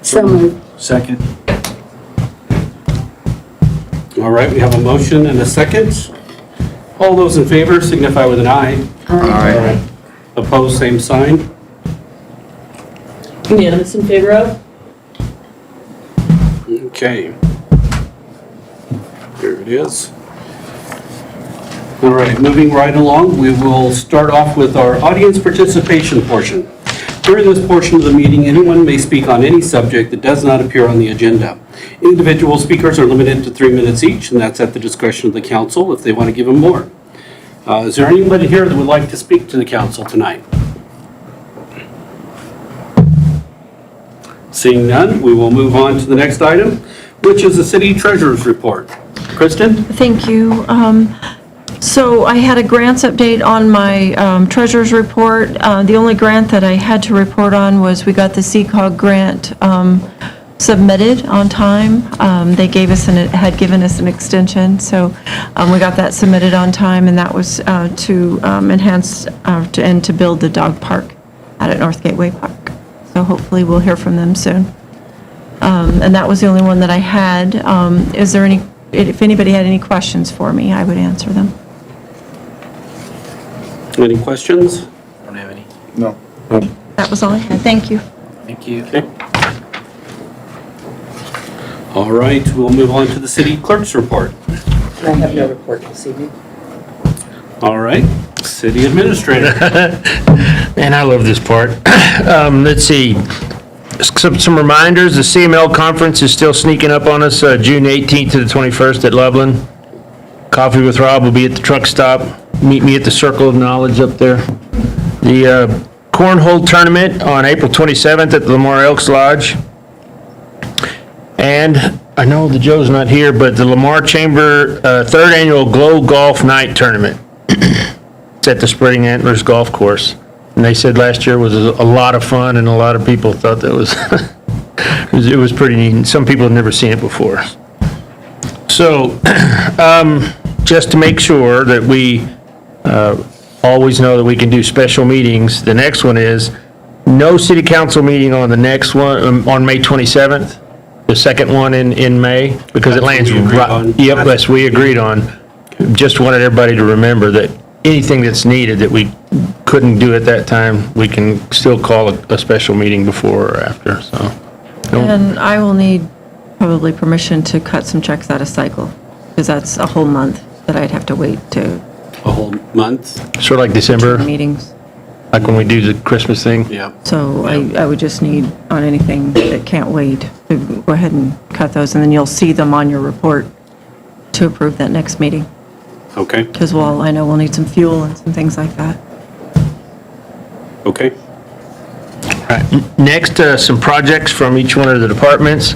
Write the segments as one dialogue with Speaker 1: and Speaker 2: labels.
Speaker 1: So moved.
Speaker 2: Second.
Speaker 3: All right, we have a motion and a second. All those in favor signify with an aye.
Speaker 2: Aye.
Speaker 3: Opposed, same sign.
Speaker 4: Unanimous in favor of?
Speaker 3: Okay. There it is. All right, moving right along, we will start off with our audience participation portion. During this portion of the meeting, anyone may speak on any subject that does not appear on the agenda. Individual speakers are limited to 3 minutes each, and that's at the discretion of the council if they want to give them more. Is there anybody here that would like to speak to the council tonight? Seeing none, we will move on to the next item, which is the city treasurer's report. Kristen?
Speaker 5: Thank you. So I had a grants update on my treasurer's report. The only grant that I had to report on was we got the CCOG grant submitted on time. They had given us an extension, so we got that submitted on time, and that was to enhance and to build the dog park out at North Gateway Park. So hopefully we'll hear from them soon. And that was the only one that I had. Is there any, if anybody had any questions for me, I would answer them.
Speaker 3: Any questions?
Speaker 2: Don't have any.
Speaker 1: No.
Speaker 5: That was all I had. Thank you.
Speaker 2: Thank you.
Speaker 3: Okay. All right, we'll move on to the city clerk's report.
Speaker 4: I have no report this evening.
Speaker 3: All right, city administrator.
Speaker 6: Man, I love this part. Let's see. Some reminders. The CML conference is still sneaking up on us, June 18th to the 21st at Loveland. Coffee with Rob will be at the truck stop. Meet me at the Circle of Knowledge up there. The Cornhole Tournament on April 27th at the Lamar Elks Lodge. And I know that Joe's not here, but the Lamar Chamber third annual Glow Golf Night Tournament. It's at the Spreading Antlers Golf Course. And they said last year was a lot of fun, and a lot of people thought that was, it was pretty neat. Some people have never seen it before. So, just to make sure that we always know that we can do special meetings, the next one is no city council meeting on the next one, on May 27th, the second one in May, because it lands
Speaker 3: That's what we agreed
Speaker 6: right.
Speaker 3: on.
Speaker 6: Yep, that's we agreed on. Just wanted everybody to remember that anything that's needed that we couldn't do at that time, we can still call a special meeting before or after, so.
Speaker 5: And I will need probably permission to cut some checks out of cycle, because that's a whole month that I'd have to wait to
Speaker 3: A whole month?
Speaker 6: Sort of like December,
Speaker 5: meetings.
Speaker 6: like when we do the Christmas thing.
Speaker 3: Yeah.
Speaker 5: So I would just need on anything that can't wait to go ahead and cut those, and then you'll see them on your report to approve that next meeting.
Speaker 3: Okay,
Speaker 5: Because I know we'll need some fuel and some things like that.
Speaker 3: okay.
Speaker 6: Next, some projects from each one of the departments.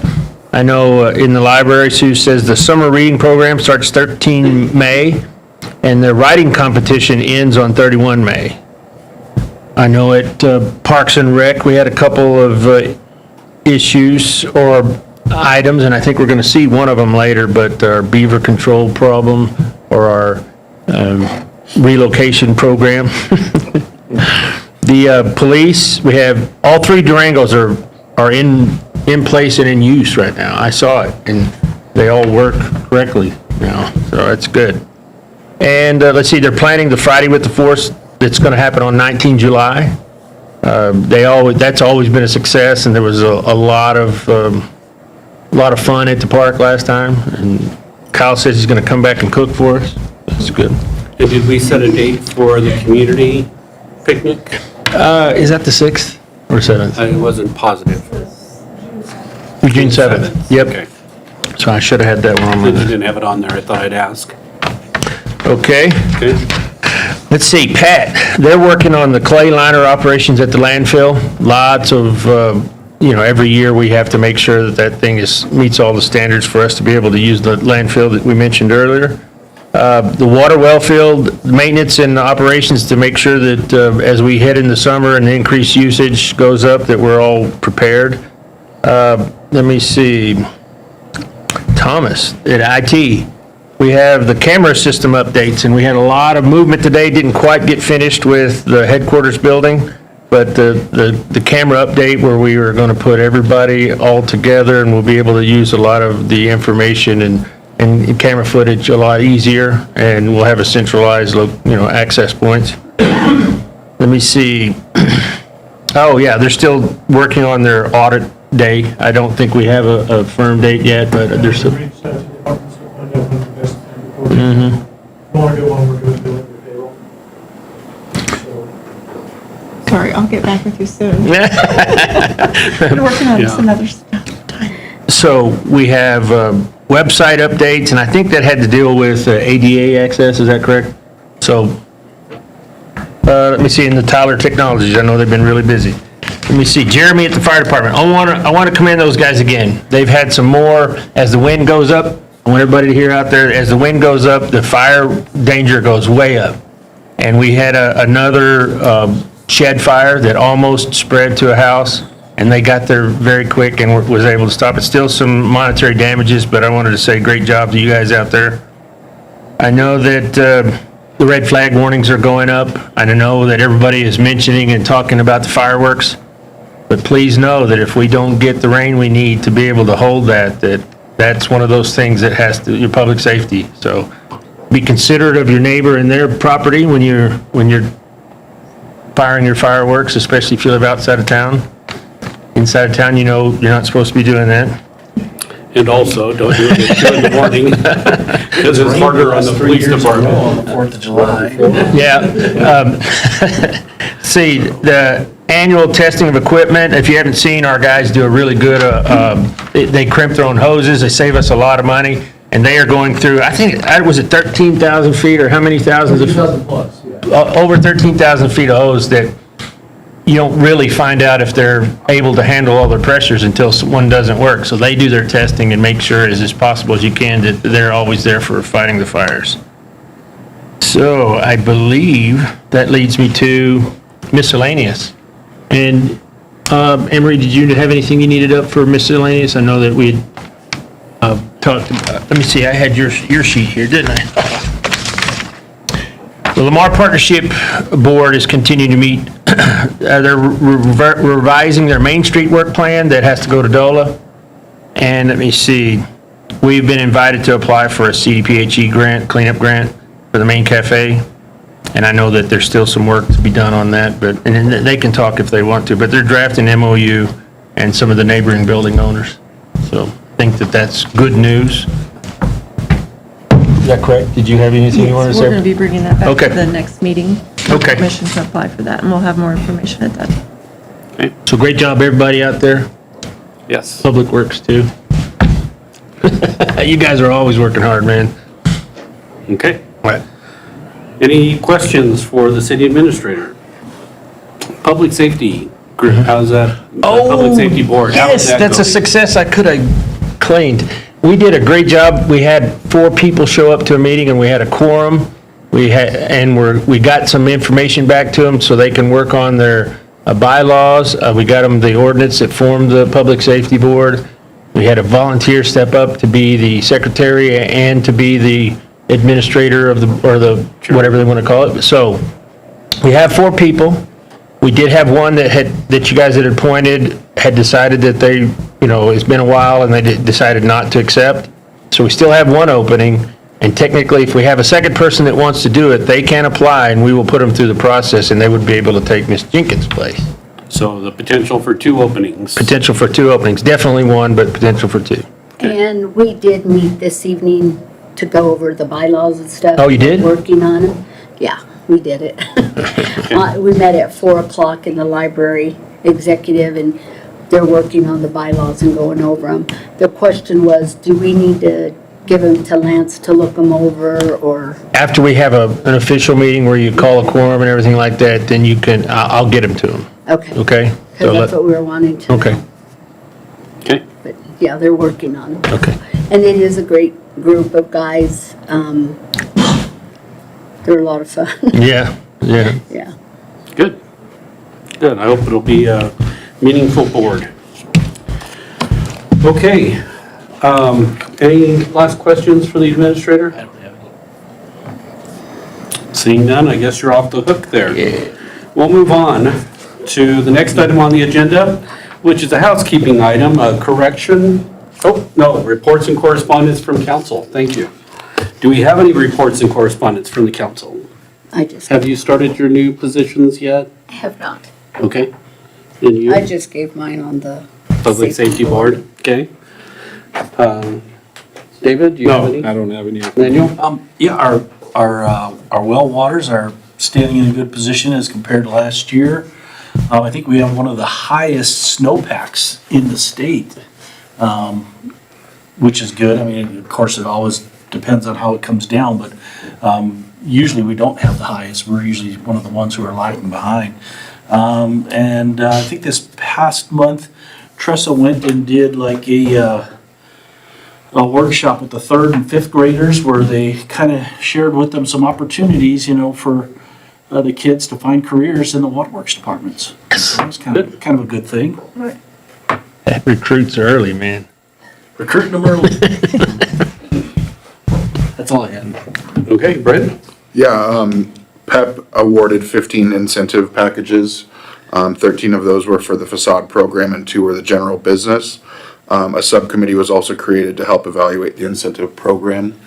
Speaker 6: I know in the library, Sue says the summer reading program starts 13 May, and the writing competition ends on 31 May. I know at Parks and Rec, we had a couple of issues or items, and I think we're going to see one of them later, but our beaver control problem or our relocation program. The police, we have, all three Durangos are in place and in use right now. I saw it, and they all work correctly now, so that's good. And let's see, they're planning the Friday with the Force that's going to happen on 19 July. That's always been a success, and there was a lot of fun at the park last time. And Kyle says he's going to come back and cook for us. That's good.
Speaker 3: And did we set a date for the community picnic?
Speaker 6: Is that the 6th or 7th?
Speaker 3: I wasn't positive.
Speaker 6: June 7th. Yep.
Speaker 3: Okay.
Speaker 6: So I should have had that one on
Speaker 3: Since you
Speaker 6: my,
Speaker 3: didn't have it on there, I thought I'd ask.
Speaker 6: okay.
Speaker 3: Okay.
Speaker 6: Let's see, Pat, they're working on the clay liner operations at the landfill. Lots of, every year we have to make sure that thing meets all the standards for us to be able to use the landfill that we mentioned earlier. The water well field maintenance and operations to make sure that as we head in the summer and the increased usage goes up, that we're all prepared. Let me see. Thomas at IT. We have the camera system updates, and we had a lot of movement today. Didn't quite get finished with the headquarters building. But the camera update where we were going to put everybody all together and we'll be able to use a lot of the information and camera footage a lot easier, and we'll have a centralized, access points. Let me see. Oh, yeah, they're still working on their audit day. I don't think we have a firm date yet, but there's some.
Speaker 1: Reach out to the departments to find out when the best time to report. The more I go on, we're doing your payroll. So,
Speaker 2: Sorry, I'll get back with you soon. We're working on this another time.
Speaker 6: So we have website updates, and I think that had to deal with ADA access, is that correct? So, let me see, in the Tyler Technologies, I know they've been really busy. Let me see, Jeremy at the fire department, I want to commend those guys again. They've had some more, as the wind goes up, I want everybody to hear out there, as the wind goes up, the fire danger goes way up. And we had another shed fire that almost spread to a house, and they got there very quick and was able to stop it. Still some monetary damages, but I wanted to say great job to you guys out there. I know that the red flag warnings are going up. I know that everybody is mentioning and talking about the fireworks, but please know that if we don't get the rain we need to be able to hold that's one of those things that has to, your public safety. So be considerate of your neighbor and their property when you're firing your fireworks, especially if you live outside of town. Inside of town, you're not supposed to be doing that.
Speaker 3: And also, don't do it at 2 in the morning, because it's harder on the police department.
Speaker 7: On the 4th of July.
Speaker 6: Yeah. See, the annual testing of equipment, if you haven't seen, our guys do a really good, they crimp their own hoses, they save us a lot of money, and they are going through, I think, was it 13,000 feet, or how many thousands of?
Speaker 1: 2,000 plus, yeah.
Speaker 6: Over 13,000 feet of hose that you don't really find out if they're able to handle all their pressures until one doesn't work. So they do their testing and make sure as possible as you can that they're always there for fighting the fires. So I believe that leads me to miscellaneous. And Emery, did you have anything you needed up for miscellaneous? I know that we had talked about, let me see, I had your sheet here, didn't I? The Lamar Partnership Board is continuing to meet. They're revising their Main Street work plan that has to go to DOLA. And let me see, we've been invited to apply for a CDPHE grant, cleanup grant for the main cafe. And I know that there's still some work to be done on that, and they can talk if they want to, but they're drafting MOU and some of the neighboring building owners. So I think that that's good news. Is that correct? Did you have anything you wanted to say?
Speaker 2: We're going to be bringing that back
Speaker 6: Okay.
Speaker 2: to the next meeting.
Speaker 6: Okay.
Speaker 2: Permission to apply for that, and we'll have more information at that time.
Speaker 3: Okay,
Speaker 6: So great job, everybody out there.
Speaker 3: yes.
Speaker 6: Public Works, too. You guys are always working hard, man.
Speaker 3: Okay.
Speaker 6: What?
Speaker 3: Any questions for the city administrator? Public safety group, how's that? Public Safety Board, how did
Speaker 6: Yes,
Speaker 3: that
Speaker 6: that's
Speaker 3: go?
Speaker 6: a success I could have claimed. We did a great job. We had 4 people show up to a meeting, and we had a quorum. We got some information back to them so they can work on their bylaws. We got them the ordinance that formed the Public Safety Board. We had a volunteer step up to be the secretary and to be the administrator of whatever they want to call it. So we have 4 people. We did have one that you guys had appointed had decided that they, it's been a while and they decided not to accept. So we still have 1 opening, and technically if we have a second person that wants to do it, they can apply and we will put them through the process and they would be able to take Ms. Jenkins' place.
Speaker 3: So the potential for 2 openings.
Speaker 6: Potential for 2 openings, definitely 1, but potential for 2.
Speaker 8: And we did meet this evening to go over the bylaws and stuff.
Speaker 6: Oh, you did?
Speaker 8: Working on them. Yeah, we did it. We met at 4:00 in the library executive, and they're working on the bylaws and going over them. The question was, do we need to give them to Lance to look them over, or?
Speaker 6: After we have an official meeting where you call a quorum and everything like that, then you can, I'll get them to them,
Speaker 8: Okay.
Speaker 6: okay? So
Speaker 8: Because that's what we were wanting to know.
Speaker 6: Okay,
Speaker 3: Okay,
Speaker 8: But yeah, they're working on them.
Speaker 6: okay.
Speaker 8: And it is a great group of guys. They're a lot of fun.
Speaker 6: Yeah, yeah.
Speaker 8: Yeah.
Speaker 3: good. Good, I hope it'll be a meaningful board. Okay, any last questions for the administrator?
Speaker 7: I don't have any.
Speaker 3: Seeing none, I guess you're off the hook there. We'll move on to the next item on the agenda, which is a housekeeping item, a correction. Oh, no, reports and correspondence from council. Thank you. Do we have any reports and correspondence from the council?
Speaker 8: I just
Speaker 3: Have you started your new positions yet?
Speaker 8: have not.
Speaker 3: Okay. And you?
Speaker 8: I just gave mine on the.
Speaker 3: Public Safety Board, okay. David, do you have any?
Speaker 7: I don't have any.
Speaker 3: Daniel?
Speaker 9: Yeah, our well waters are standing in a good position as compared to last year. I think we have one of the highest snowpacks in the state, which is good. I mean, of course, it always depends on how it comes down, but usually we don't have the highest. We're usually one of the ones who are lagging behind. And I think this past month, Tressa went and did like a workshop with the 3rd and 5th graders where they kind of shared with them some opportunities, for the kids to find careers in the waterworks departments. So it's kind of a good thing.
Speaker 6: Recruits early, man.
Speaker 9: Recruiting them early. That's all I had.
Speaker 3: Okay, Brett?
Speaker 7: Yeah, PEP awarded 15 incentive packages. 13 of those were for the facade program and 2 were the general business. A subcommittee was also created to help evaluate the incentive program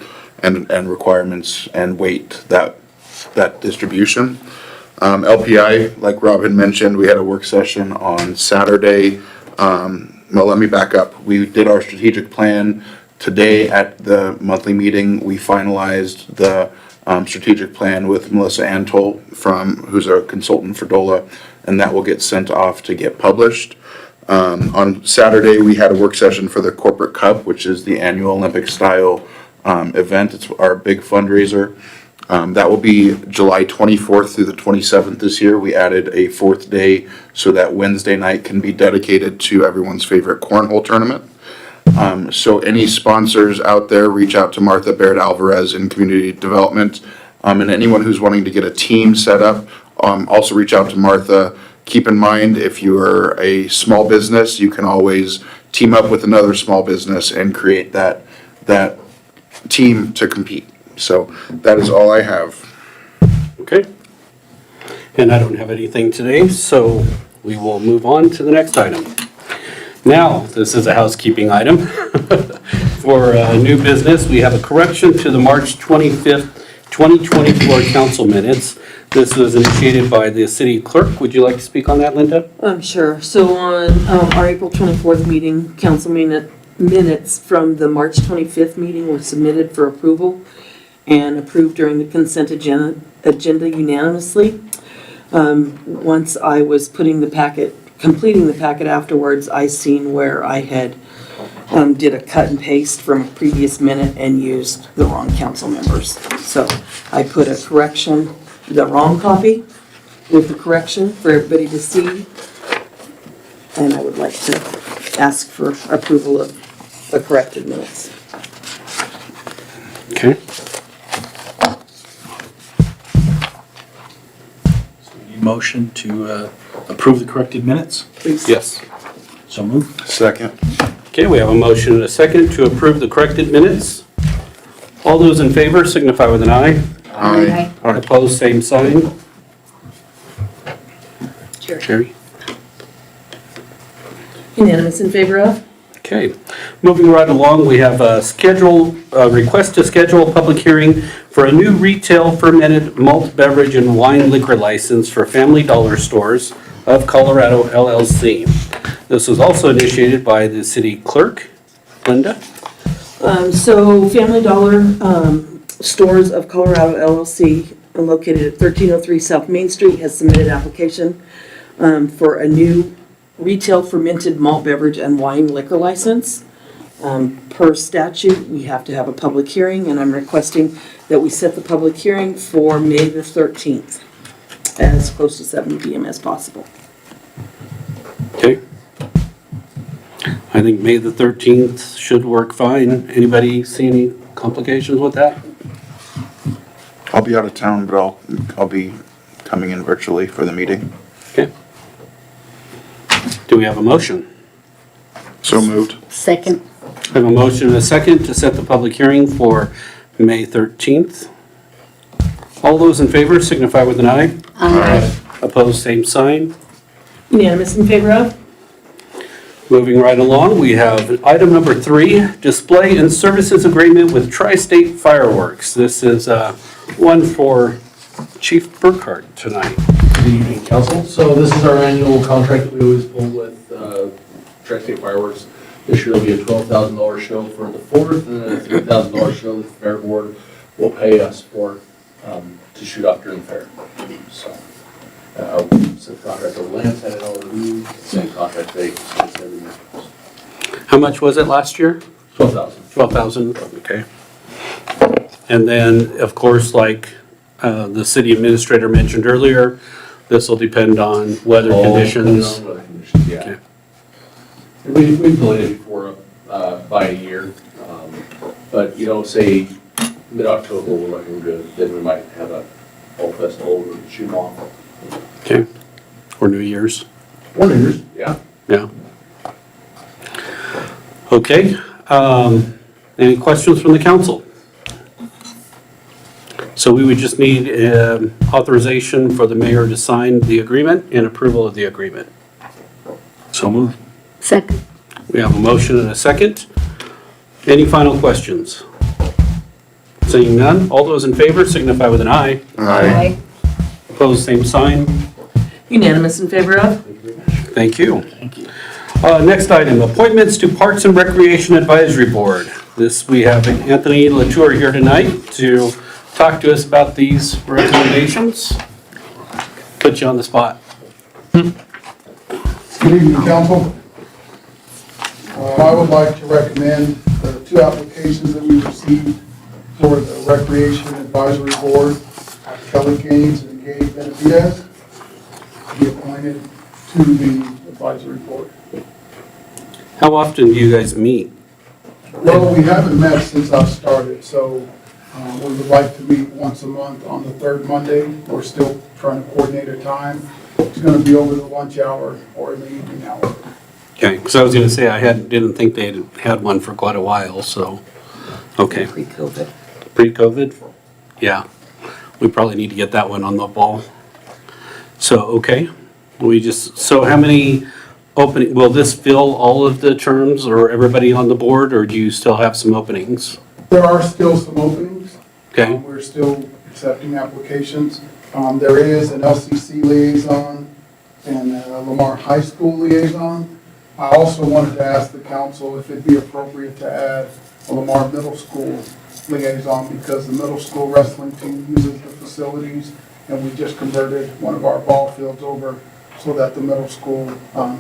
Speaker 7: and requirements and weight that distribution. LPI, like Rob had mentioned, we had a work session on Saturday. Well, let me back up. We did our strategic plan. Today at the monthly meeting, we finalized the strategic plan with Melissa Antol who's a consultant for DOLA, and that will get sent off to get published. On Saturday, we had a work session for the Corporate Cup, which is the annual Olympic-style event. It's our big fundraiser. That will be July 24th through the 27th this year. We added a 4th day so that Wednesday night can be dedicated to everyone's favorite cornhole tournament. So any sponsors out there, reach out to Martha Baird Alvarez in Community Development. And anyone who's wanting to get a team set up, also reach out to Martha. Keep in mind, if you are a small business, you can always team up with another small business and create that team to compete. So that is all I have.
Speaker 3: Okay. And I don't have anything today, so we will move on to the next item. Now, this is a housekeeping item. For new business, we have a correction to the March 25th, 2024 council minutes. This was initiated by the city clerk. Would you like to speak on that, Linda?
Speaker 2: Sure. So on our April 24th meeting, council minutes from the March 25th meeting were submitted for approval and approved during the consent agenda unanimously. Once I was completing the packet afterwards, I seen where I had did a cut and paste from a previous minute and used the wrong council members. So I put a correction, the wrong copy with the correction for everybody to see. And I would like to ask for approval of the corrected minutes.
Speaker 3: Okay.
Speaker 9: Need motion to approve the corrected minutes?
Speaker 2: Please.
Speaker 3: Yes.
Speaker 9: So moved.
Speaker 7: Second.
Speaker 3: Okay, we have a motion and a second to approve the corrected minutes. All those in favor signify with an eye.
Speaker 7: Aye.
Speaker 3: Opposed, same sign.
Speaker 2: Sure.
Speaker 3: Jerry?
Speaker 2: Unanimous in favor of?
Speaker 3: Okay, moving right along, we have a request to schedule a public hearing for a new retail fermented malt beverage and wine liquor license for Family Dollar Stores of Colorado LLC. This was also initiated by the city clerk. Linda?
Speaker 2: So Family Dollar Stores of Colorado LLC, located at 1303 South Main Street, has submitted application for a new retail fermented malt beverage and wine liquor license. Per statute, we have to have a public hearing, and I'm requesting that we set the public hearing for May the 13th, as close to 7 p.m. as possible.
Speaker 3: Okay. I think May the 13th should work fine. Anybody see any complications with that?
Speaker 7: I'll be out of town, but I'll be coming in virtually for the meeting.
Speaker 3: Okay. Do we have a motion?
Speaker 7: So moved.
Speaker 8: Second.
Speaker 3: I have a motion and a second to set the public hearing for May 13th. All those in favor signify with an eye.
Speaker 8: Aye.
Speaker 3: Opposed, same sign.
Speaker 2: Unanimous in favor of?
Speaker 3: Moving right along, we have item number 3, display and services agreement with Tri-State Fireworks. This is one for Chief Burkhart tonight.
Speaker 10: Good evening, council. So this is our annual contract that we always pull with Tri-State Fireworks. This year will be a $12,000 show for the 4th, and then a $3,000 show that the fair board will pay us for to shoot off during the fair. So, since contract over Lance had it all reviewed, same contract date, so it's every year.
Speaker 3: How much was it last year?
Speaker 10: $12,000.
Speaker 3: 12,000, okay. And then, of course, like the city administrator mentioned earlier, this will depend on weather
Speaker 10: All
Speaker 3: conditions.
Speaker 10: depending on weather conditions, yeah.
Speaker 3: Okay.
Speaker 10: We've delayed it before by a year, but you know, say mid-October, we're looking good, then we might have a fall festival, we can shoot 'em off.
Speaker 3: Okay, or New Year's,
Speaker 10: Or New Year's, yeah.
Speaker 3: yeah. Okay, any questions from the council? So we would just need authorization for the mayor to sign the agreement and approval of the agreement.
Speaker 9: So moved.
Speaker 8: Second.
Speaker 3: We have a motion and a second. Any final questions? Seeing none, all those in favor signify with an eye.
Speaker 8: Aye.
Speaker 3: Opposed, same sign.
Speaker 2: Unanimous in favor of?
Speaker 3: Thank you. Thank you. Next item, appointments to Parks and Recreation Advisory Board. This, we have Anthony Latour here tonight to talk to us about these recommendations. Put you on the spot.
Speaker 11: Good evening, council. I would like to recommend the 2 applications that we received for the Recreation Advisory Board, Kelly Gaines and Gabe Benavides, be appointed to the advisory board.
Speaker 3: How often do you guys meet?
Speaker 11: Well, we haven't met since I've started, so we would like to meet once a month on the 3rd Monday. We're still trying to coordinate a time. It's going to be over the lunch hour or in the evening hour.
Speaker 3: Okay, because I was going to say, didn't think they had one for quite a while, so, okay.
Speaker 2: Pre-COVID.
Speaker 3: Pre-COVID? Yeah, we probably need to get that one on the ball. So, okay, so how many will this fill all of the terms or everybody on the board, or do you still have some openings?
Speaker 11: There are still some openings.
Speaker 3: Okay,
Speaker 11: We're still accepting applications. There is an LCC liaison and a Lamar High School liaison. I also wanted to ask the council if it'd be appropriate to add a Lamar Middle School liaison because the middle school wrestling team uses the facilities and we just converted one of our ball fields over so that the middle school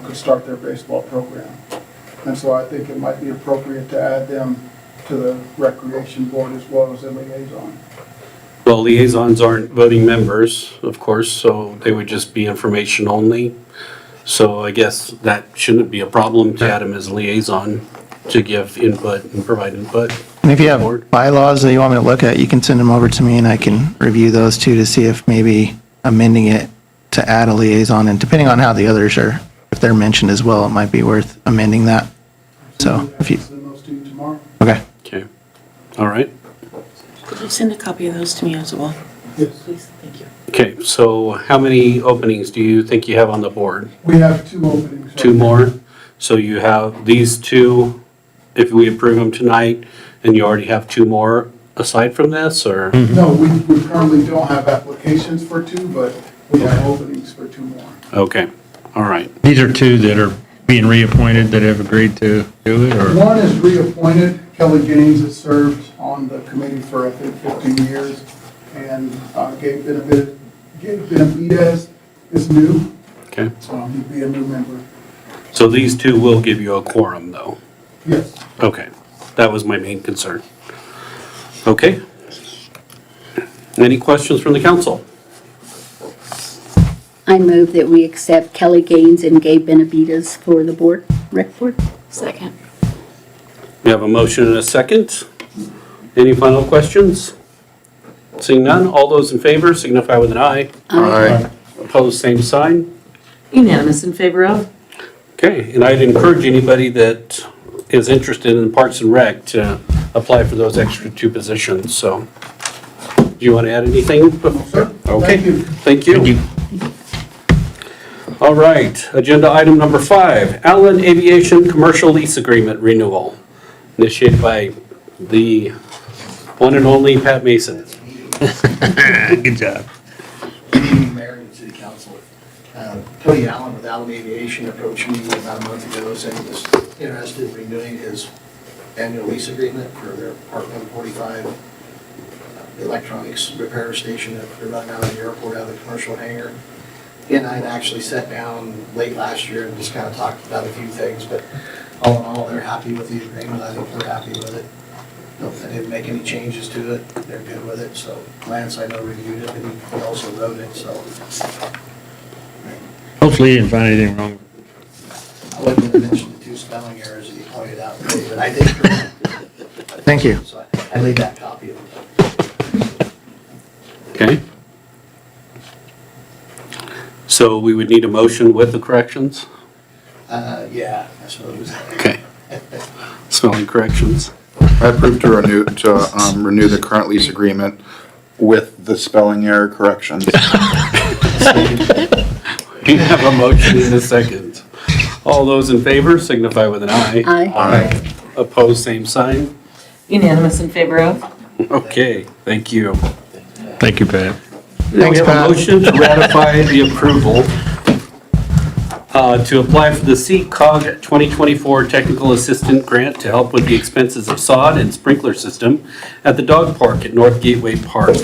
Speaker 11: could start their baseball program. And so I think it might be appropriate to add them to the recreation board as well as a liaison.
Speaker 3: well, liaisons aren't voting members, of course, so they would just be information only. So I guess that shouldn't be a problem to add them as a liaison to give input and provide input.
Speaker 12: And if you have
Speaker 3: Board.
Speaker 12: bylaws that you want me to look at, you can send them over to me and I can review those too to see if maybe amending it to add a liaison, and depending on how the others are, if they're mentioned as well, it might be worth amending that. So if you,
Speaker 11: Send those to you tomorrow.
Speaker 12: okay.
Speaker 3: Okay, all right.
Speaker 2: Could you send a copy of those to me as well?
Speaker 11: Yes.
Speaker 2: Please, thank you.
Speaker 3: Okay, so how many openings do you think you have on the board?
Speaker 11: We have 2 openings. right
Speaker 3: 2
Speaker 11: now.
Speaker 3: more? So you have these 2, if we approve them tonight, and you already have 2 more aside from this, or?
Speaker 11: No, we currently don't have applications for 2, but we have openings for 2 more.
Speaker 3: Okay, all right.
Speaker 6: These are 2 that are being reappointed that have agreed to do it, or?
Speaker 11: One is reappointed. Kelly Gaines has served on the committee for, I think, 15 years. And Gabe Benavides is new,
Speaker 3: Okay,
Speaker 11: so he'd be a new member.
Speaker 3: so these 2 will give you a quorum, though?
Speaker 11: Yes.
Speaker 3: Okay, that was my main concern. Okay. Any questions from the council?
Speaker 8: I move that we accept Kelly Gaines and Gabe Benavides for the board, rec board.
Speaker 2: Second.
Speaker 3: We have a motion and a second. Any final questions? Seeing none, all those in favor signify with an eye.
Speaker 7: Aye.
Speaker 3: Opposed, same sign.
Speaker 2: Unanimous in favor of?
Speaker 3: Okay, and I'd encourage anybody that is interested in Parks and Rec to apply for those extra 2 positions, so. Do you want to add anything?
Speaker 11: Sir?
Speaker 3: Okay,
Speaker 11: Thank you.
Speaker 3: thank you. All right, agenda item number 5, Allen Aviation Commercial Lease Agreement Renewal, initiated by the one and only Pat Mason.
Speaker 6: Good job.
Speaker 13: Good evening, Mayor and City Council. Cody Allen with Allen Aviation approached me about a month ago saying he was interested in renewing his annual lease agreement for their Part 145 electronics repair station that they're running out of the airport, out of the commercial hangar. He and I had actually sat down late last year and just kind of talked about a few things, but all in all, they're happy with the agreement. I think we're happy with it. I didn't make any changes to it. They're good with it, so Lance, I know, reviewed it, and he also wrote it, so.
Speaker 6: Hopefully you didn't find anything wrong.
Speaker 13: I wasn't gonna mention the 2 spelling errors that you pointed out today, but I did correct it.
Speaker 12: Thank you.
Speaker 13: So I laid that copy of it.
Speaker 3: Okay? So we would need a motion with the corrections?
Speaker 13: Yeah, I suppose.
Speaker 3: Okay. Spelling corrections.
Speaker 7: I approve to renew the current lease agreement with the spelling error corrections.
Speaker 3: We have a motion in a second. All those in favor signify with an eye.
Speaker 8: Aye.
Speaker 3: Opposed, same sign.
Speaker 2: Unanimous in favor of?
Speaker 3: Okay, thank you.
Speaker 6: Thank you, Pat.
Speaker 3: Now we
Speaker 12: Thanks,
Speaker 3: have a
Speaker 12: Pat.
Speaker 3: motion to ratify the approval to apply for the CCOG 2024 Technical Assistant Grant to help with the expenses of sod and sprinkler system at the dog park at North Gateway Park.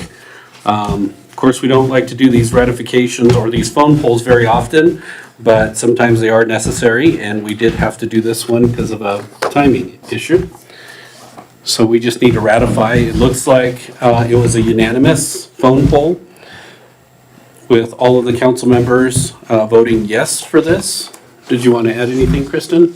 Speaker 3: Of course, we don't like to do these ratifications or these phone polls very often, but sometimes they are necessary, and we did have to do this one because of a timing issue. So we just need to ratify. It looks like it was a unanimous phone poll with all of the council members voting yes for this. Did you want to add anything, Kristen?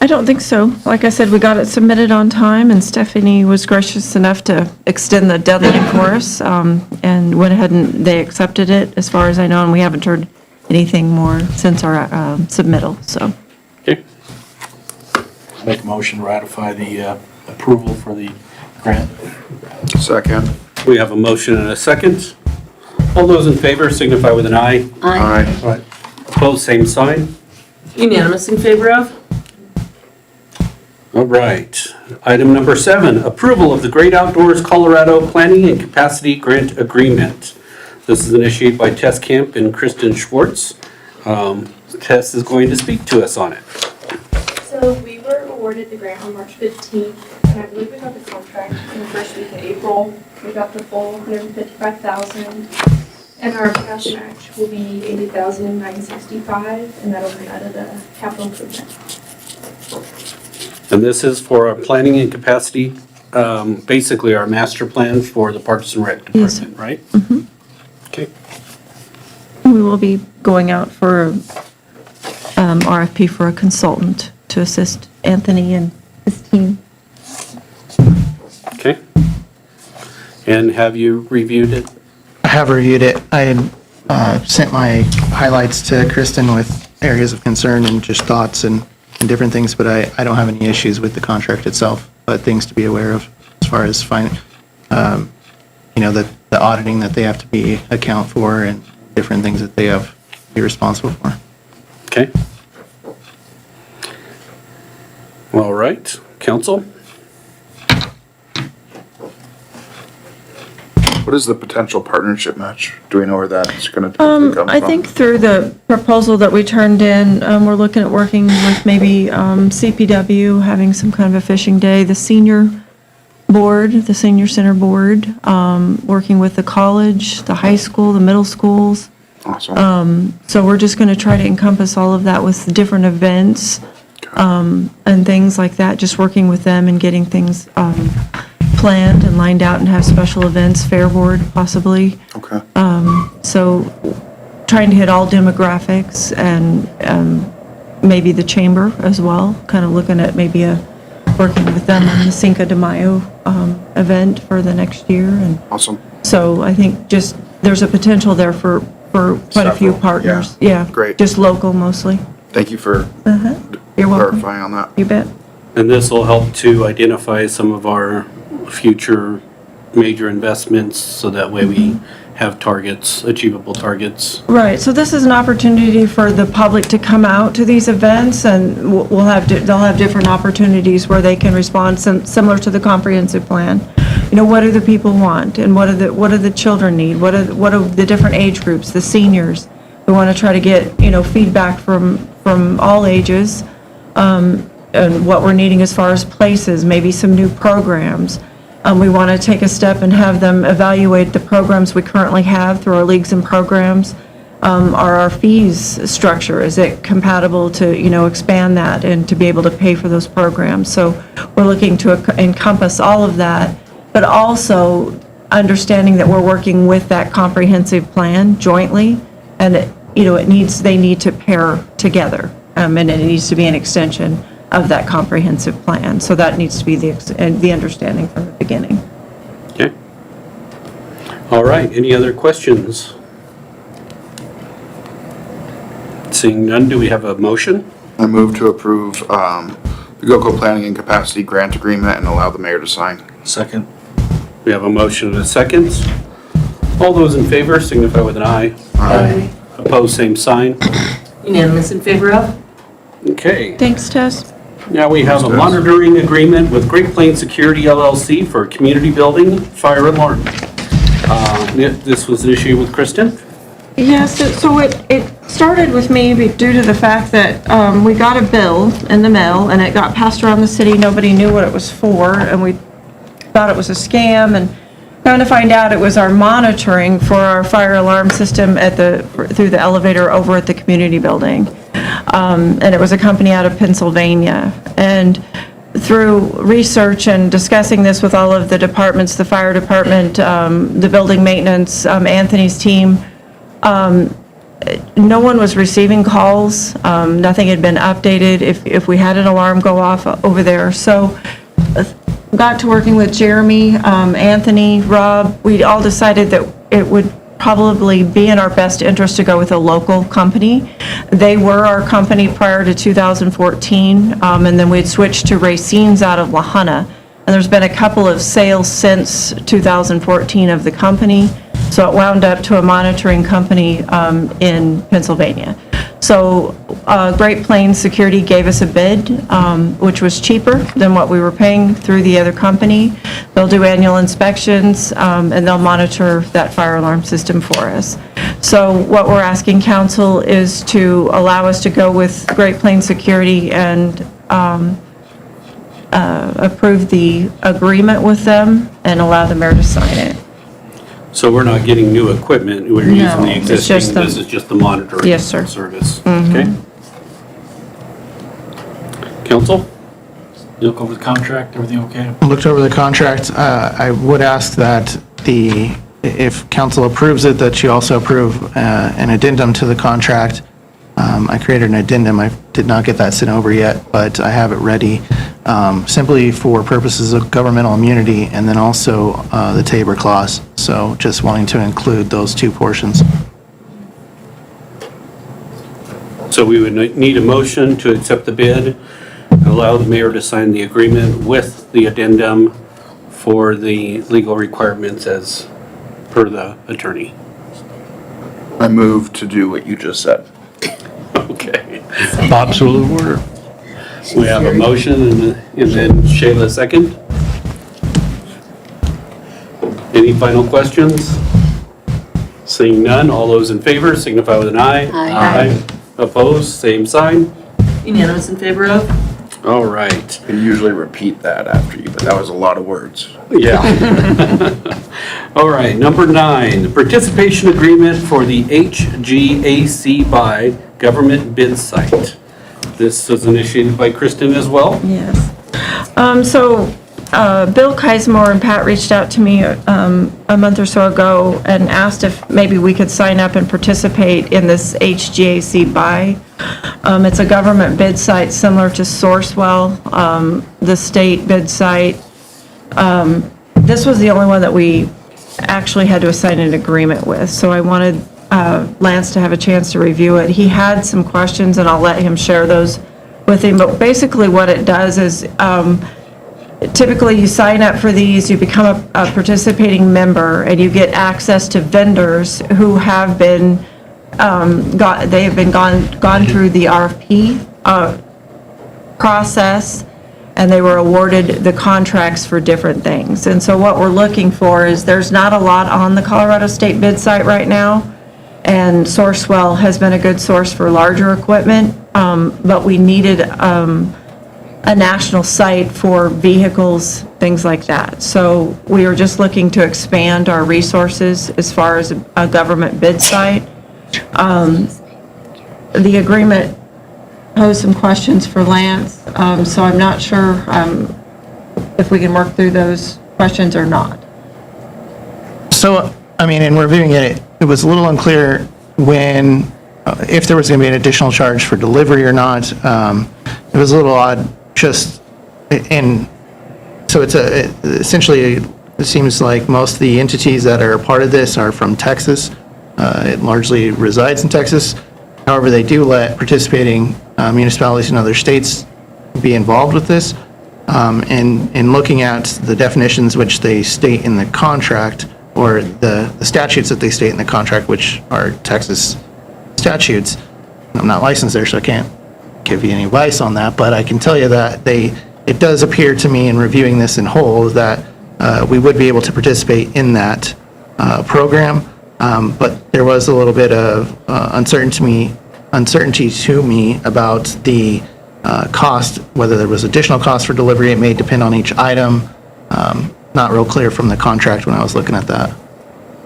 Speaker 5: I don't think so. Like I said, we got it submitted on time, and Stephanie was gracious enough to extend the deadline for us, and went ahead and they accepted it, as far as I know, and we haven't heard anything more since our submittal, so.
Speaker 3: Okay.
Speaker 9: Make a motion to ratify the approval for the grant.
Speaker 7: Second.
Speaker 3: We have a motion and a second. All those in favor signify with an eye.
Speaker 7: Aye.
Speaker 3: Opposed, same sign.
Speaker 2: Unanimous in favor of?
Speaker 3: All right. Item number 7, approval of the Great Outdoors Colorado Planning and Capacity Grant Agreement. This is initiated by Tess Camp and Kristen Schwartz. Tess is going to speak to us on it.
Speaker 14: So we were awarded the grant on March 15th, and I believe we got the contract in the first week of April. We got the full $155,000, and our cash match will be $80,965, and that'll come out of the capital improvement.
Speaker 3: And this is for our planning and capacity, basically our master plan for the Parks and Rec
Speaker 5: Yes.
Speaker 3: Department, right? Okay.
Speaker 5: We will be going out for RFP for a consultant to assist Anthony and his team.
Speaker 3: Okay. And have you reviewed it?
Speaker 12: I have reviewed it. I had sent my highlights to Kristen with areas of concern and just thoughts and different things, but I don't have any issues with the contract itself, but things to be aware of as far as the auditing that they have to be account for and different things that they have to be responsible for.
Speaker 3: Okay. All right, council?
Speaker 7: What is the potential partnership match? Do we know where that's going to come from?
Speaker 5: I think through the proposal that we turned in, we're looking at working with maybe CPW, having some kind of a fishing day, the senior board, the senior center board, working with the college, the high school, the middle schools.
Speaker 7: Awesome.
Speaker 5: So we're just going to try to encompass all of that with different events and things like that, just working with them and getting things planned and lined out and have special events, fair board possibly.
Speaker 7: Okay.
Speaker 5: So trying to hit all demographics and maybe the chamber as well, kind of looking at maybe working with them on the Cinco de Mayo event for the next year. And
Speaker 7: Awesome.
Speaker 5: so I think just there's a potential there for quite a few
Speaker 7: Several,
Speaker 5: partners.
Speaker 7: yeah.
Speaker 5: Yeah.
Speaker 7: Great.
Speaker 5: Just local mostly.
Speaker 7: Thank you for
Speaker 5: You're welcome.
Speaker 7: clarifying on that.
Speaker 5: You bet.
Speaker 3: And this will help to identify some of our future major investments, so that way we have targets, achievable targets.
Speaker 5: Right, so this is an opportunity for the public to come out to these events, and they'll have different opportunities where they can respond, similar to the comprehensive plan. You know, what do the people want, and what do the children need? What are the different age groups, the seniors? We want to try to get, you know, feedback from all ages, and what we're needing as far as places, maybe some new programs. We want to take a step and have them evaluate the programs we currently have through our leagues and programs. Are our fees structure, is it compatible to, you know, expand that and to be able to pay for those programs? So we're looking to encompass all of that, but also understanding that we're working with that comprehensive plan jointly, and they need to pair together, and it needs to be an extension of that comprehensive plan. So that needs to be the understanding from the beginning.
Speaker 3: Okay. All right, any other questions? Seeing none, do we have a motion?
Speaker 7: I move to approve the GOCO Planning and Capacity Grant Agreement and allow the mayor to sign.
Speaker 9: Second.
Speaker 3: We have a motion and a second. All those in favor signify with an aye.
Speaker 2: Aye.
Speaker 3: Opposed, same sign.
Speaker 2: Unanimous in favor of?
Speaker 3: Okay.
Speaker 5: Thanks, Tess.
Speaker 3: Now we have a monitoring agreement with Great Plains Security LLC for community building fire alarm. This was initiated with Kristen.
Speaker 5: Yes, so it started with me due to the fact that we got a bill in the mail, and it got passed around the city. Nobody knew what it was for, and we thought it was a scam, and come to find out it was our monitoring for our fire alarm system through the elevator over at the community building. And it was a company out of Pennsylvania. And through research and discussing this with all of the departments, the fire department, the building maintenance, Anthony's team, no one was receiving calls. Nothing had been updated if we had an alarm go off over there. So got to working with Jeremy, Anthony, Rob. We all decided that it would probably be in our best interest to go with a local company. They were our company prior to 2014, and then we'd switched to Racine's out of La Junta. And there's been a couple of sales since 2014 of the company, so it wound up to a monitoring company in Pennsylvania. So Great Plains Security gave us a bid, which was cheaper than what we were paying through the other company. They'll do annual inspections, and they'll monitor that fire alarm system for us. So what we're asking council is to allow us to go with Great Plains Security and approve the agreement with them and allow the mayor to sign it.
Speaker 3: So we're not getting new equipment, we're using the
Speaker 5: it's
Speaker 3: existing,
Speaker 5: just the-
Speaker 3: this is just the monitoring
Speaker 5: Yes, sir.
Speaker 3: service.
Speaker 5: Mhm.
Speaker 3: Okay. Council?
Speaker 9: You look over the contract, everything okay?
Speaker 12: Looked over the contract. I would ask that if council approves it, that you also approve an addendum to the contract. I created an addendum. I did not get that sent over yet, but I have it ready, simply for purposes of governmental immunity and then also the Tabor clause. So just wanting to include those two portions.
Speaker 3: So we would need a motion to accept the bid, and allow the mayor to sign the agreement with the addendum for the legal requirements as per the attorney.
Speaker 7: I move to do what you just said.
Speaker 3: Okay.
Speaker 6: Bob's rule of order.
Speaker 3: We have a motion and then Shayla second. Any final questions? Seeing none, all those in favor signify with an aye.
Speaker 8: Aye.
Speaker 3: Opposed, same sign.
Speaker 2: Unanimous in favor of?
Speaker 3: All right.
Speaker 7: I can usually repeat that after you, but that was a lot of words.
Speaker 3: Yeah. All right, number 9, the participation agreement for the HGAC by government bid site. This was initiated by Kristen as well.
Speaker 5: Yes. Bill Keismore and Pat reached out to me a month or so ago and asked if maybe we could sign up and participate in this HGAC buy. It's a government bid site similar to Sourcewell, the state bid site. This was the only one that we actually had to sign an agreement with, so I wanted Lance to have a chance to review it. He had some questions, and I'll let him share those with him, but basically what it does is typically you sign up for these, you become a participating member, and you get access to vendors who have been, they have been gone through the RFP process, and they were awarded the contracts for different things. And so what we're looking for is, there's not a lot on the Colorado State bid site right now, and Sourcewell has been a good source for larger equipment, but we needed a national site for vehicles, things like that. So we are just looking to expand our resources as far as a government bid site. The agreement posed some questions for Lance, so I'm not sure if we can work through those questions or not.
Speaker 12: So, I mean, in reviewing it, it was a little unclear when, if there was going to be an additional charge for delivery or not. It was a little odd, just, and so it's essentially, it seems like most of the entities that are a part of this are from Texas. It largely resides in Texas. However, they do let participating municipalities in other states be involved with this. And in looking at the definitions which they state in the contract, or the statutes that they state in the contract, which are Texas statutes, I'm not licensed there, so I can't give you any advice on that, but I can tell you that it does appear to me in reviewing this in whole that we would be able to participate in that program. But there was a little bit of uncertainty to me about the cost, whether there was additional cost for delivery. It may depend on each item. Not real clear from the contract when I was looking at that.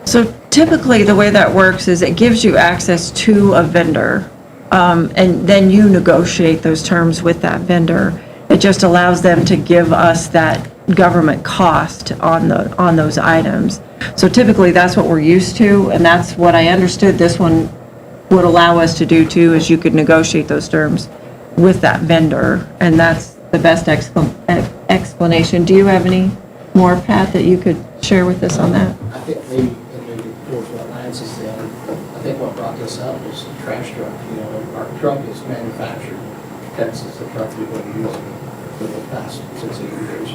Speaker 5: So typically, the way that works is it gives you access to a vendor, and then you negotiate those terms with that vendor. It just allows them to give us that government cost on those items. So typically, that's what we're used to, and that's what I understood this one would allow us to do too, is you could negotiate those terms with that vendor, and that's the best explanation. Do you have any more, Pat, that you could share with us on that?
Speaker 13: I think maybe towards what Lance is saying, I think what brought this up was the trash truck. You know, our truck is manufactured in Texas, the truck we've been using for the past 6 years.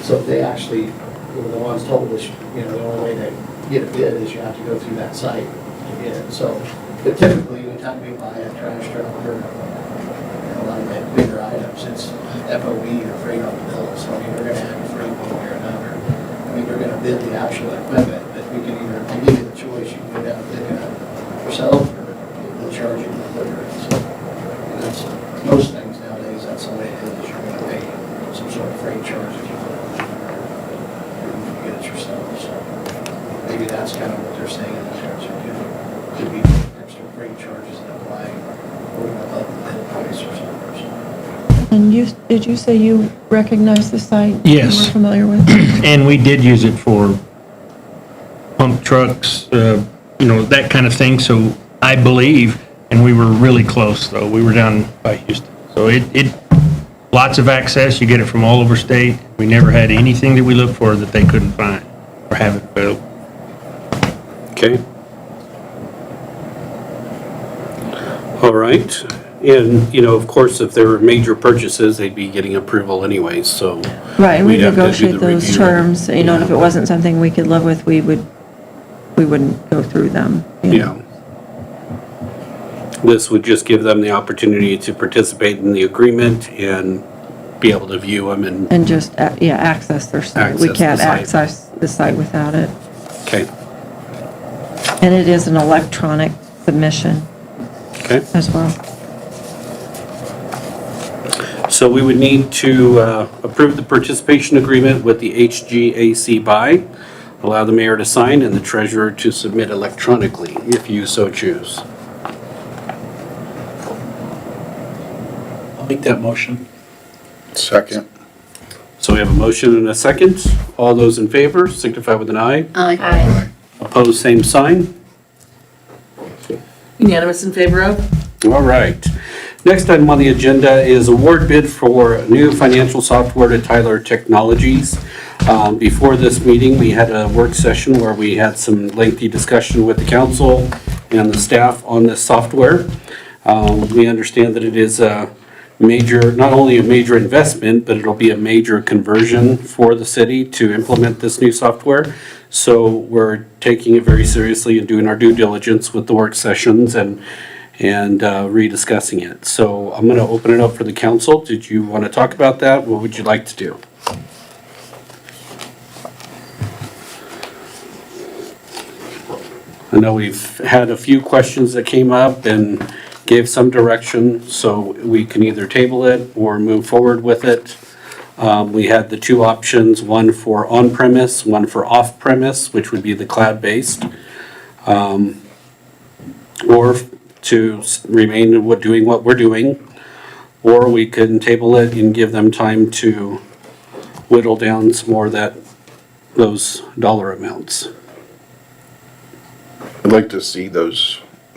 Speaker 13: So if they actually were the ones told us, you know, the only way to get a bid is you have to go through that site to get it. So, but typically, anytime we buy a trash truck or a lot of the bigger items, it's FOB or freight on the bill. So I mean, we're going to have a freight one way or another. I mean, we're going to bid the actual equipment, but we can either, I'll give you the choice, you can go down and pick it up yourself, or we'll charge you to deliver it. So that's, most things nowadays, that's the way it is. You're going to pay some sort of freight charge if you get it yourself. So maybe that's kind of what they're saying in the terms of could be extra freight charges that apply over and above the bid price or something.
Speaker 5: And did you say you recognize the site?
Speaker 6: Yes.
Speaker 5: You were familiar with?
Speaker 6: And we did use it for pump trucks, that kind of thing. So I believe, and we were really close though. We were down by Houston. So it lots of access. You get it from all over state. We never had anything that we looked for that they couldn't find or have it available.
Speaker 3: Okay. All right. And, of course, if there were major purchases, they'd be getting approval anyways, so.
Speaker 5: Right, we
Speaker 3: we'd have to do
Speaker 5: negotiate
Speaker 3: the
Speaker 5: those
Speaker 3: review.
Speaker 5: terms, and if it wasn't something we could live with, we wouldn't go through them.
Speaker 3: Yeah. This would just give them the opportunity to participate in the agreement and be able to view them and.
Speaker 5: And just, access their site. We
Speaker 3: Access the
Speaker 5: can't
Speaker 3: site.
Speaker 5: access the site without it.
Speaker 3: Okay.
Speaker 5: And it is an electronic submission
Speaker 3: Okay.
Speaker 5: as well.
Speaker 3: So we would need to approve the participation agreement with the HGAC BUY, allow the mayor to sign and the treasurer to submit electronically, if you so choose.
Speaker 9: I'll make that motion.
Speaker 7: Second.
Speaker 3: So we have a motion and a second. All those in favor signify with an eye.
Speaker 8: Aye.
Speaker 3: Opposed, same sign.
Speaker 2: Unanimous in favor of?
Speaker 3: All right. Next item on the agenda is award bid for new financial software to Tyler Technologies. Before this meeting, we had a work session where we had some lengthy discussion with the council and the staff on this software. We understand that it is major, not only a major investment, but it'll be a major conversion for the city to implement this new software. So we're taking it very seriously and doing our due diligence with the work sessions and rediscussing it. So I'm going to open it up for the council. Did you want to talk about that? What would you like to do? I know we've had a few questions that came up and gave some direction, so we can either table it or move forward with it. We had the two options, one for on-premise, one for off-premise, which would be the cloud-based, or to remain doing what we're doing, or we can table it and give them time to whittle down some more those dollar amounts.
Speaker 7: I'd like to see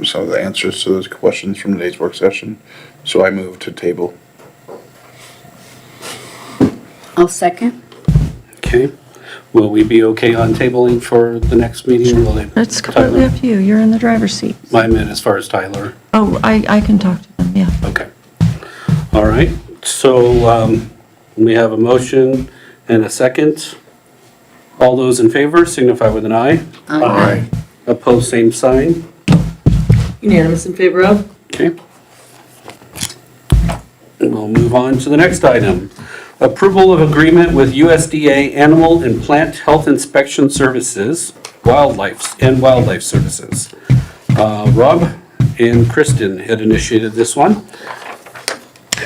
Speaker 7: some of the answers to those questions from today's work session, so I move to table.
Speaker 8: I'll second.
Speaker 3: Okay. Will we be okay on tabling for the next meeting? Will it?
Speaker 5: It's completely up to you. You're in the driver's seat.
Speaker 3: I meant as far as Tyler.
Speaker 5: Oh, I can talk to them, yeah.
Speaker 3: Okay. All right. So we have a motion and a second. All those in favor signify with an aye.
Speaker 8: Aye.
Speaker 3: Opposed, same sign.
Speaker 2: Unanimous in favor of?
Speaker 3: Okay. And we'll move on to the next item. Approval of agreement with USDA Animal and Plant Health Inspection Services, Wildlife Services. Rob and Kristen had initiated this one.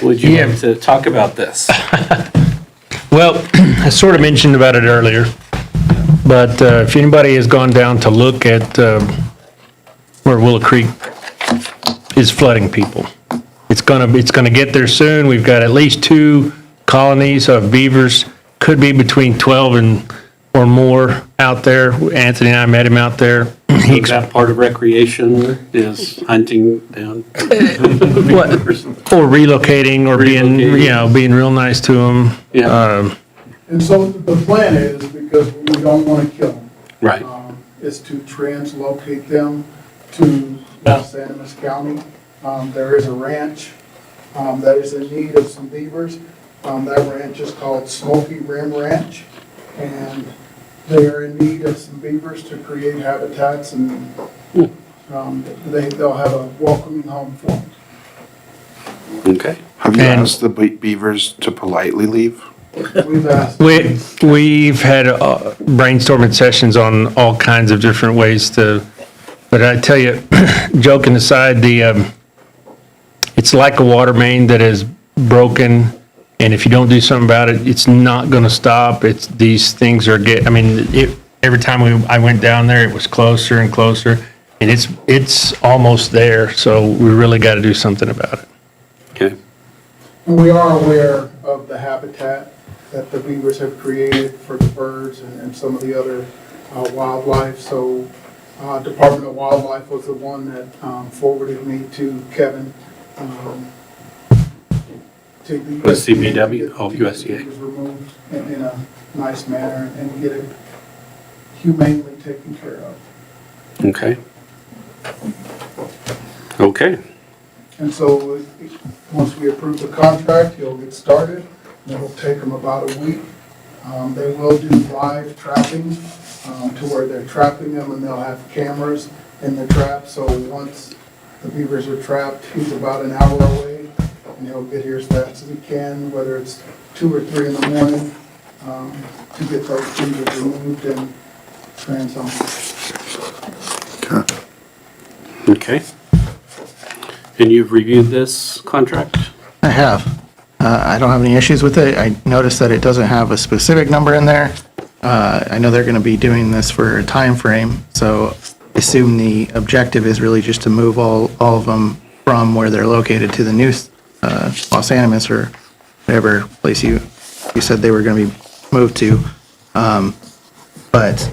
Speaker 3: Would you like to talk about this?
Speaker 6: Well, I sort of mentioned about it earlier, but if anybody has gone down to look at where Willow Creek is flooding people, it's gonna get there soon. We've got at least 2 colonies of beavers, could be between 12 or more out there. Anthony and I met him out there.
Speaker 3: Is that part of recreation, is hunting down?
Speaker 6: Or relocating, or being real nice to them.
Speaker 3: Yeah.
Speaker 11: And so the plan is, because we don't want to kill them.
Speaker 3: Right.
Speaker 11: Is to translocate them to Los Animas County. There is a ranch that is in need of some beavers. That ranch is called Smoky Rim Ranch, and they are in need of some beavers to create habitats, and they'll have a welcoming home for them.
Speaker 3: Okay.
Speaker 7: Have you asked the beavers to politely leave?
Speaker 11: We've asked.
Speaker 6: We've had brainstorming sessions on all kinds of different ways but I tell you, joking aside, it's like a water main that is broken, and if you don't do something about it, it's not gonna stop. These things are every time I went down there, it was closer and closer, and it's almost there, so we really gotta do something about it.
Speaker 3: Okay.
Speaker 11: And we are aware of the habitat that the beavers have created for the birds and some of the other wildlife. So Department of Wildlife was the one that forwarded me to Kevin. To the
Speaker 3: With CBW, USDA.
Speaker 11: It was removed in a nice manner and get it humanely taken care of.
Speaker 3: Okay. Okay.
Speaker 11: And so, once we approve the contract, he'll get started, and it'll take them about a week. They will do live trapping, to where they're trapping them, and they'll have cameras in the trap, so once the beavers are trapped, he's about an hour away, and he'll get here as fast as he can, whether it's 2 or 3 in the morning, to get those beavers removed and transhummed.
Speaker 3: Okay. And you've reviewed this contract?
Speaker 12: I have. I don't have any issues with it. I noticed that it doesn't have a specific number in there. I know they're going to be doing this for a time frame, so assume the objective is really just to move all of them from where they're located to the new Los Animas or whatever place you said they were going to be moved to. But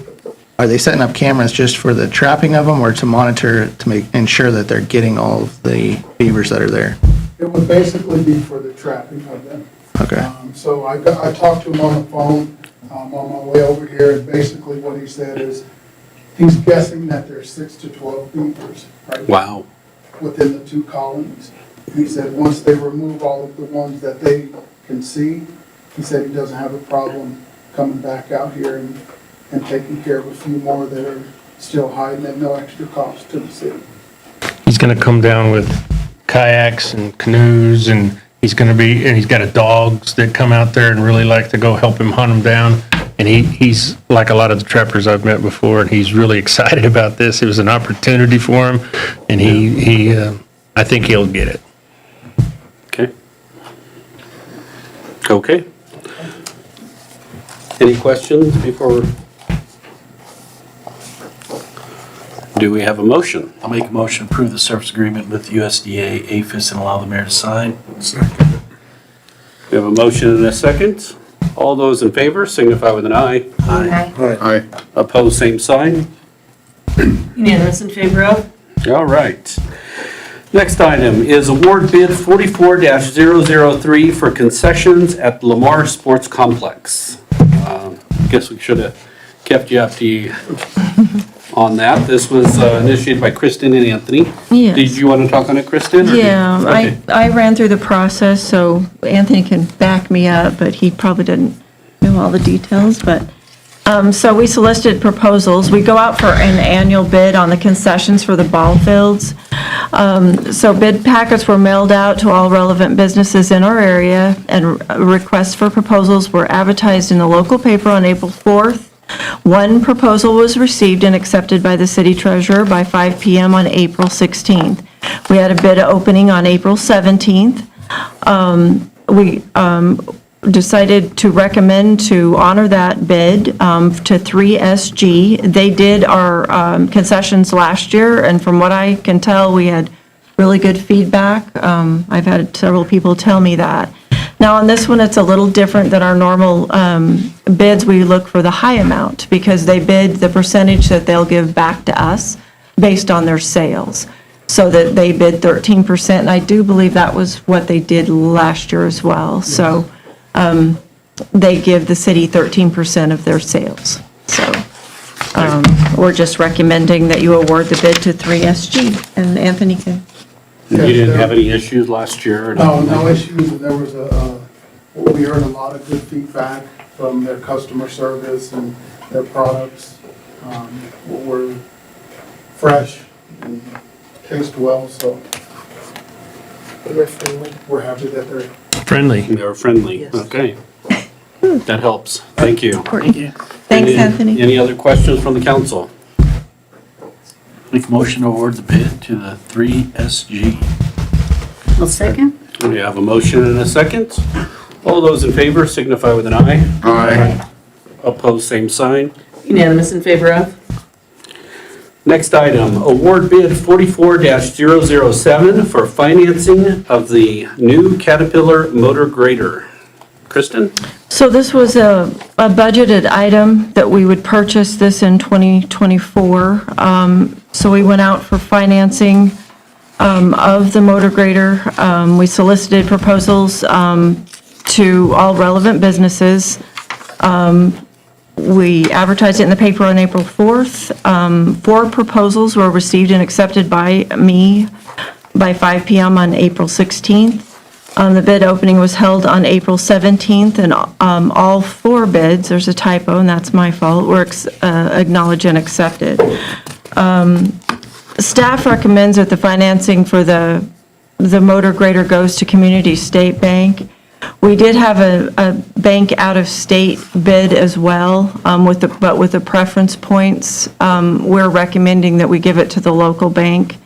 Speaker 12: are they setting up cameras just for the trapping of them, or to monitor, to ensure that they're getting all of the beavers that are there?
Speaker 11: It would basically be for the trapping of them.
Speaker 12: Okay.
Speaker 11: So I talked to him on the phone on my way over here, and basically what he said is, he's guessing that there's 6 to 12 beavers right
Speaker 3: Wow.
Speaker 11: within the 2 colonies. And he said, once they remove all of the ones that they can see, he said he doesn't have a problem coming back out here and taking care of a few more that are still hiding at no extra cost to the city.
Speaker 6: He's gonna come down with kayaks and canoes, and he's got dogs that come out there and really like to go help him hunt them down. And he's like a lot of the trappers I've met before, and he's really excited about this. It was an opportunity for him, and I think he'll get it.
Speaker 3: Okay. Okay. Any questions before? Do we have a motion?
Speaker 9: I'll make a motion to approve the service agreement with USDA, APHIS, and allow the mayor to sign.
Speaker 3: We have a motion and a second. All those in favor signify with an eye.
Speaker 7: Aye.
Speaker 3: Opposed, same sign.
Speaker 2: Unanimous in favor of?
Speaker 3: All right. Next item is award bid 44-003 for concessions at Lamar Sports Complex. Guess we should have kept you up to on that. This was initiated by Kristen and Anthony.
Speaker 5: Yes.
Speaker 3: Did you want to talk on it, Kristen? or
Speaker 5: Yeah,
Speaker 3: did- okay.
Speaker 5: I ran through the process, so Anthony can back me up, but he probably didn't know all the details, but, so we solicited proposals. We go out for an annual bid on the concessions for the ball fields. So bid packets were mailed out to all relevant businesses in our area, and requests for proposals were advertised in the local paper on April 4th. One proposal was received and accepted by the city treasurer by 5 PM on April 16th. We had a bid opening on April 17th. We decided to recommend to honor that bid to 3SG. They did our concessions last year, and from what I can tell, we had really good feedback. I've had several people tell me that. Now, on this one, it's a little different than our normal bids. We look for the high amount because they bid the percentage that they'll give back to us based on their sales. So that they bid 13%, and I do believe that was what they did last year as well. So they give the city 13% of their sales. So we're just recommending that you award the bid to 3SG, and Anthony can.
Speaker 3: You didn't have any issues last year? or
Speaker 11: No,
Speaker 3: nothing?
Speaker 11: no issues. There was we heard a lot of good feedback from their customer service and their products. Were fresh and taste well, so
Speaker 4: We're friendly.
Speaker 11: we're happy that they're
Speaker 6: Friendly.
Speaker 3: They were friendly.
Speaker 4: Yes.
Speaker 3: Okay. That helps. Thank you.
Speaker 5: Thanks,
Speaker 3: Any-
Speaker 5: Anthony.
Speaker 3: Any other questions from the council?
Speaker 9: Make a motion to award the bid to the 3SG.
Speaker 8: I'll second.
Speaker 3: We have a motion and a second. All those in favor signify with an eye.
Speaker 7: Aye.
Speaker 3: Opposed, same sign.
Speaker 2: Unanimous in favor of?
Speaker 3: Next item, award bid 44-007 for financing of the new Caterpillar motor grader. Kristen?
Speaker 5: So this was a budgeted item that we would purchase this in 2024. So we went out for financing of the motor grader. We solicited proposals to all relevant businesses. We advertised it in the paper on April 4th. 4 proposals were received and accepted by me by 5 PM on April 16th. The bid opening was held on April 17th, and all 4 bids, there's a typo, and that's my fault, were acknowledged and accepted. Staff recommends that the financing for the motor grader goes to Community State Bank. We did have a bank out-of-state bid as well, but with the preference points, we're recommending that we give it to the local bank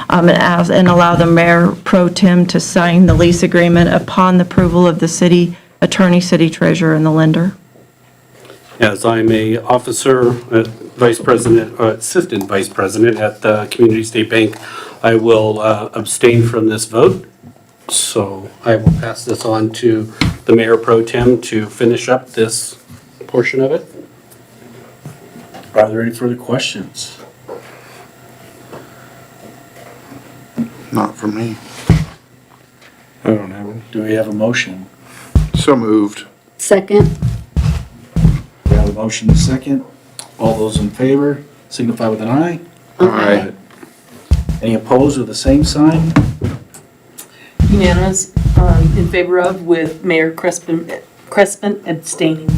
Speaker 5: and allow the mayor pro tem to sign the lease agreement upon the approval of the city attorney, city treasurer, and the lender.
Speaker 3: As I'm a officer, vice president, assistant vice president at the Community State Bank, I will abstain from this vote. So I will pass this on to the mayor pro tem to finish up this portion of it.
Speaker 9: Are there any further questions?
Speaker 7: Not for me.
Speaker 9: I don't have any. Do we have a motion?
Speaker 7: So moved.
Speaker 8: Second.
Speaker 9: We have a motion and a second. All those in favor signify with an eye.
Speaker 7: Aye.
Speaker 9: Any opposed with the same sign?
Speaker 2: Unanimous, in favor of, with Mayor Crespin abstaining.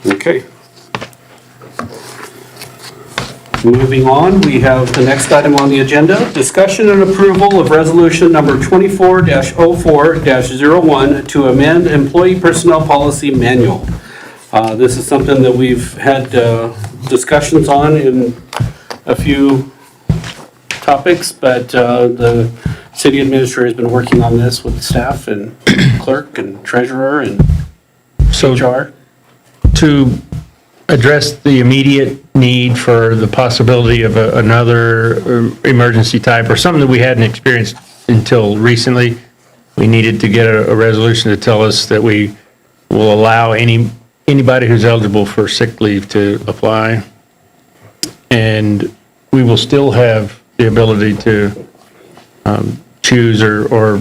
Speaker 3: Okay. Moving on, we have the next item on the agenda, discussion and approval of resolution number 24-04-01 to amend employee personnel policy manual. This is something that we've had discussions on in a few topics, but the city administrator has been working on this with staff and clerk and treasurer and HR.
Speaker 6: To address the immediate need for the possibility of another emergency type or something that we hadn't experienced until recently, we needed to get a resolution to tell us that we will allow anybody who's eligible for sick leave to apply. And we will still have the ability to choose or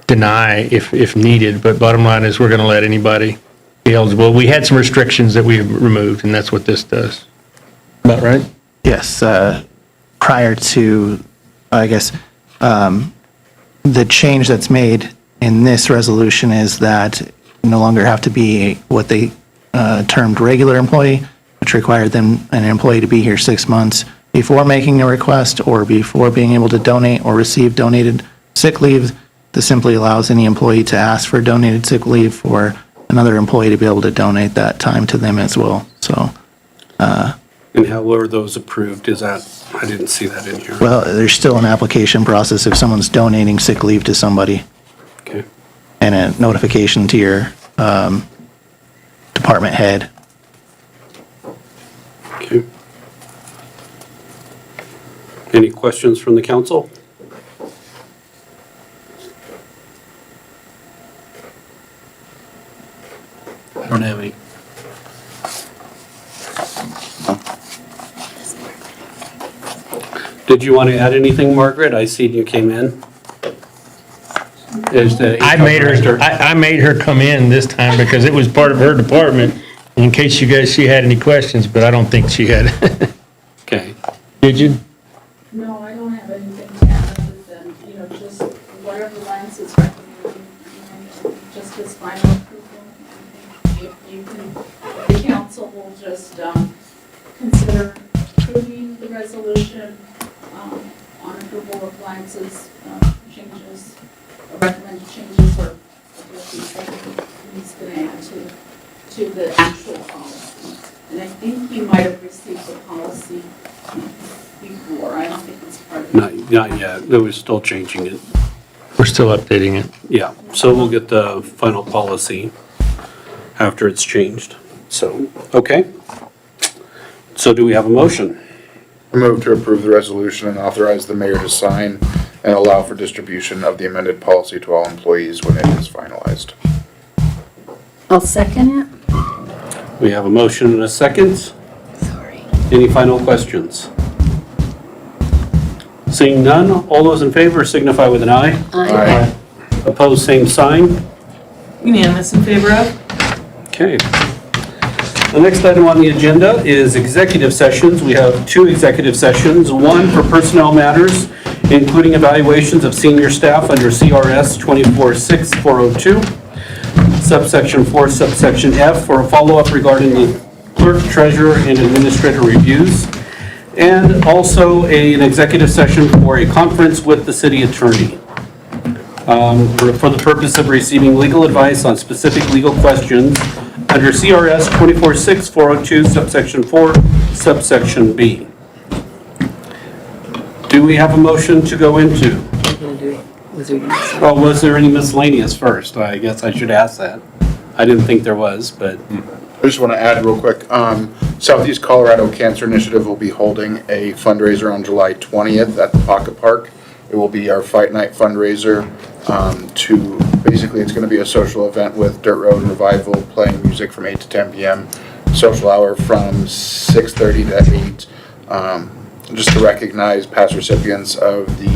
Speaker 6: deny if needed, but bottom line is we're going to let anybody be eligible. We had some restrictions that we removed, and that's what this does. About right?
Speaker 12: Yes, prior to, I guess, the change that's made in this resolution is that you no longer have to be what they termed regular employee, which required them, an employee, to be here 6 months before making a request or before being able to donate or receive donated sick leave. This simply allows any employee to ask for donated sick leave for another employee to be able to donate that time to them as well. So,
Speaker 3: And how were those approved? Is that, I didn't see that in here.
Speaker 12: well, there's still an application process if someone's donating sick leave to somebody,
Speaker 3: Okay.
Speaker 12: and a notification to your department head.
Speaker 3: Okay. Any questions from the council?
Speaker 9: I don't have any.
Speaker 3: Did you want to add anything, Margaret? I seen you came in. Is the
Speaker 6: I made her come in this time because it was part of her department, in case she had any questions, but I don't think she had.
Speaker 3: Okay.
Speaker 6: Did you?
Speaker 15: No, I don't have anything to add other than, just whatever Lance is recommending, just his final approval. If you can, the council will just consider approving the resolution on approval of Lance's changes, recommended changes, or what he's going to add to the actual policy. And I think you might have received the policy before. I don't think it's part of it.
Speaker 3: Not yet. They were still changing it.
Speaker 6: We're still updating it.
Speaker 3: Yeah, so we'll get the final policy after it's changed. So, okay. So do we have a motion?
Speaker 7: I move to approve the resolution and authorize the mayor to sign and allow for distribution of the amended policy to all employees when it is finalized.
Speaker 8: I'll second it.
Speaker 3: We have a motion and a second.
Speaker 8: Sorry.
Speaker 3: Any final questions? Seeing none, all those in favor signify with an eye.
Speaker 8: Aye.
Speaker 3: Opposed, same sign.
Speaker 2: Unanimous in favor of?
Speaker 3: Okay. The next item on the agenda is executive sessions. We have 2 executive sessions, one for personnel matters, including evaluations of senior staff under CRS 246402, subsection 4, subsection F, for a follow-up regarding the clerk, treasurer, and administrator reviews, and also an executive session for a conference with the city attorney for the purpose of receiving legal advice on specific legal questions under CRS 246402, subsection 4, subsection B. Do we have a motion to go into? Oh, was there any miscellaneous first? I guess I should ask that. I didn't think there was, but.
Speaker 7: I just want to add real quick, Southeast Colorado Cancer Initiative will be holding a fundraiser on July 20th at the Pocket Park. It will be our Fight Night fundraiser basically it's going to be a social event with Dirt Road Revival playing music from 8 to 10 p.m. Social hour from 6:30 to 8. Just to recognize past recipients of the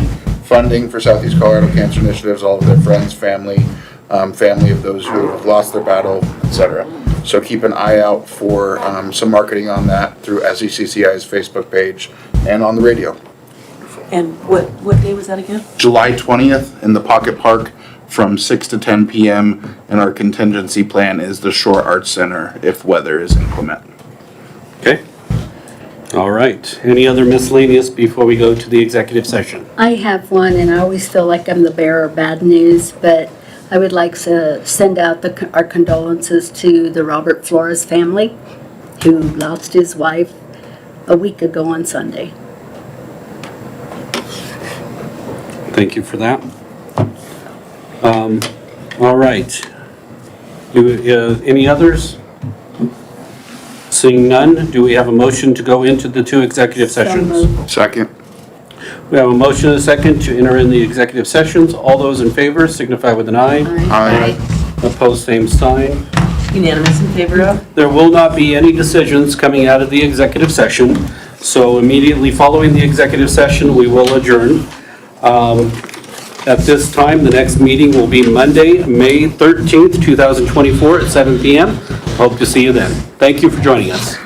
Speaker 7: funding for Southeast Colorado Cancer Initiatives, all of their friends, family of those who have lost their battle, etc. So keep an eye out for some marketing on that through SECCI's Facebook page and on the radio.
Speaker 2: And what day was that again?
Speaker 7: July 20th in the Pocket Park from 6 to 10 PM. And our contingency plan is the Shore Arts Center if weather is inclement.
Speaker 3: Okay. All right. Any other miscellaneous before we go to the executive session?
Speaker 8: I have one, and I always feel like I'm the bearer of bad news, but I would like to send out our condolences to the Robert Flores family, who lost his wife a week ago on Sunday.
Speaker 3: Thank you for that. All right. Any others? Seeing none, do we have a motion to go into the two executive sessions?
Speaker 7: Second.
Speaker 3: We have a motion and a second to enter in the executive sessions. All those in favor signify with an eye.
Speaker 7: Aye.
Speaker 3: Opposed, same sign.
Speaker 2: Unanimous in favor of?
Speaker 3: There will not be any decisions coming out of the executive session, so immediately following the executive session, we will adjourn. At this time, the next meeting will be Monday, May 13th, 2024 at 7 PM. Hope to see you then. Thank you for joining us.